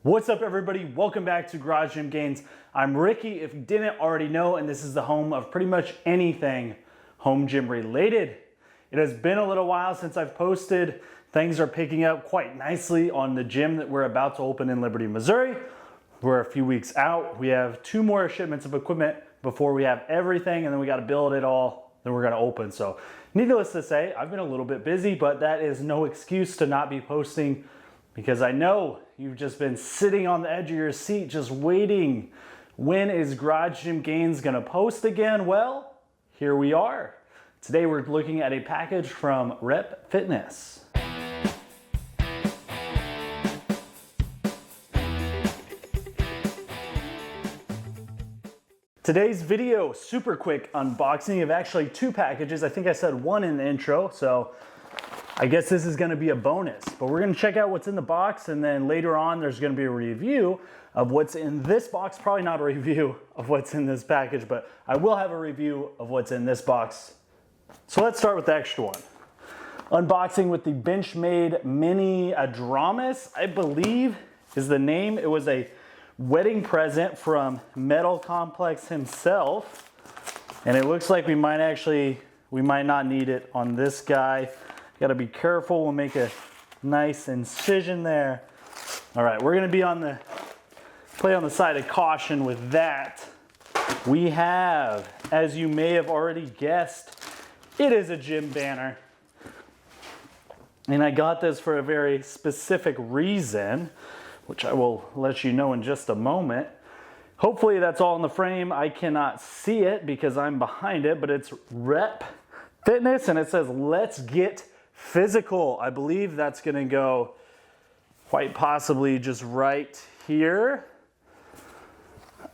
What's up, everybody? Welcome back to Garage Gym Gains. I'm Ricky, if you didn't already know, and this is the home of pretty much anything home gym related. It has been a little while since I've posted. Things are picking up quite nicely on the gym that we're about to open in Liberty, Missouri. We're a few weeks out. We have 2 more shipments of equipment before we have everything, and then we got to build it all, then we're going to open. So needless to say, I've been a little bit busy, but that is no excuse to not be posting, because I know you've just been sitting on the edge of your seat just waiting. When is Garage Gym Gains gonna post again? Well, here we are. Today we're looking at a package from Rep Fitness. Today's video, super quick unboxing of actually 2 packages. I think I said 1 in the intro, so I guess this is gonna be a bonus, but we're gonna check out what's in the box, and then later on there's gonna be a review of what's in this box. Probably not a review of what's in this package, but I will have a review of what's in this box. So let's start with the extra one. Unboxing with the Benchmade Mini Adramas, I believe is the name. It was a wedding present from Metal Complex himself, and it looks like we might not need it on this guy. Got to be careful. We'll make a nice incision there. All right, we're going to be play on the side of caution with that. We have, as you may have already guessed, it is a gym banner. And I got this for a very specific reason, which I will let you know in just a moment. Hopefully that's all in the frame. I cannot see it because I'm behind it, but it's Rep Fitness, and it says, "Let's get physical." I believe that's gonna go quite possibly just right here.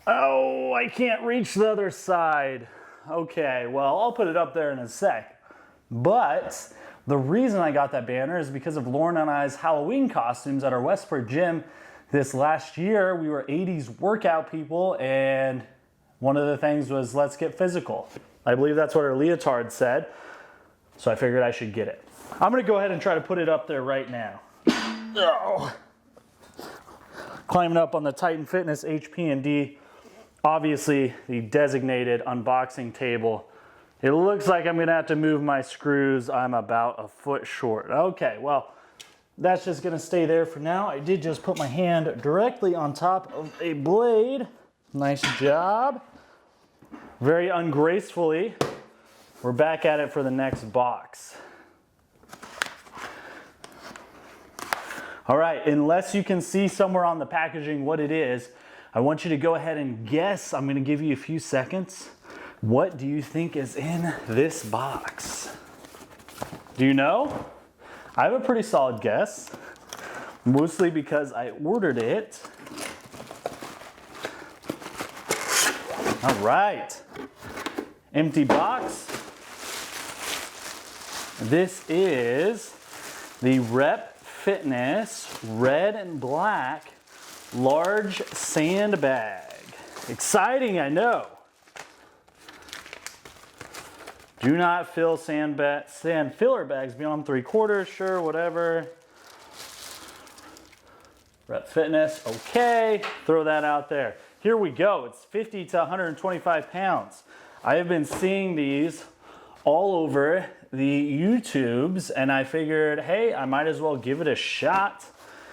Oh, I can't reach the other side. Okay, well, I'll put it up there in a sec. But the reason I got that banner is because of Lauren and I's Halloween costumes at our Westford gym this last year. We were 80s workout people, and one of the things was, "Let's get physical." I believe that's what our leotard said, so I figured I should get it. I'm gonna go ahead and try to put it up there right now. Oh. Climbing up on the Titan Fitness HP&D, obviously the designated unboxing table. It looks like I'm gonna have to move my screws. I'm about a foot short. Okay, well, that's just gonna stay there for now. I did just put my hand directly on top of a blade. Nice job. Very ungracefully, we're back at it for the next box. All right, unless you can see somewhere on the packaging what it is, I want you to go ahead and guess. I'm gonna give you a few seconds. What do you think is in this box? Do you know? I have a pretty solid guess, mostly because I ordered it. All right, empty box. This is the Rep Fitness red and black large sandbag. Exciting, I know. Do not fill sand filler bags beyond 3/4. Sure, whatever. Rep Fitness, okay. Throw that out there. Here we go. It's 50 to 125 pounds. I have been seeing these all over the YouTubes, and I figured, hey, I might as well give it a shot.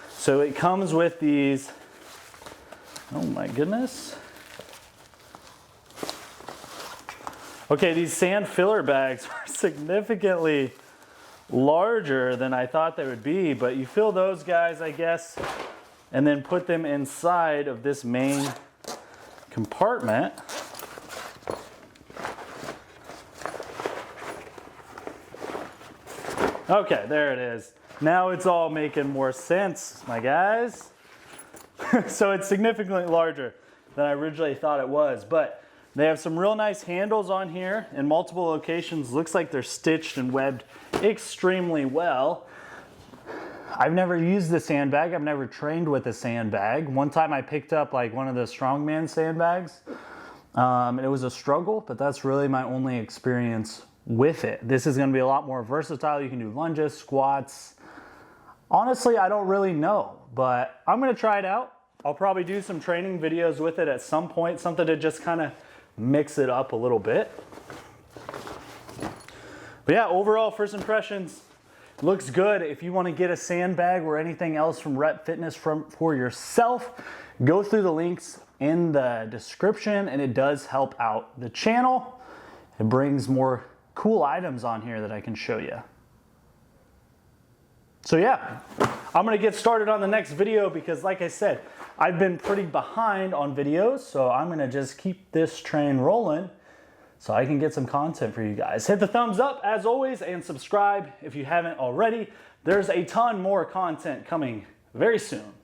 So it comes with these, oh my goodness. Okay, these sand filler bags are significantly larger than I thought they would be, but you fill those guys, I guess, and then put them inside of this main compartment. Okay, there it is. Now it's all making more sense, my guys. So it's significantly larger than I originally thought it was, but they have some real nice handles on here in multiple locations. Looks like they're stitched and webbed extremely well. I've never used the sandbag. I've never trained with a sandbag. One time I picked up like one of the strongman sandbags. It was a struggle, but that's really my only experience with it. This is going to be a lot more versatile. You can do lunges, squats. Honestly, I don't really know, but I'm going to try it out. I'll probably do some training videos with it at some point, something to just kind of mix it up a little bit. But yeah, overall first impressions, looks good. If you want to get a sandbag or anything else from Rep Fitness for yourself, go through the links in the description, and it does help out the channel. It brings more cool items on here that I can show you. So yeah, I'm gonna get started on the next video because like I said, I've been pretty behind on videos, so I'm gonna just keep this train rolling so I can get some content for you guys. Hit the thumbs up as always and subscribe if you haven't already. There's a ton more content coming very soon.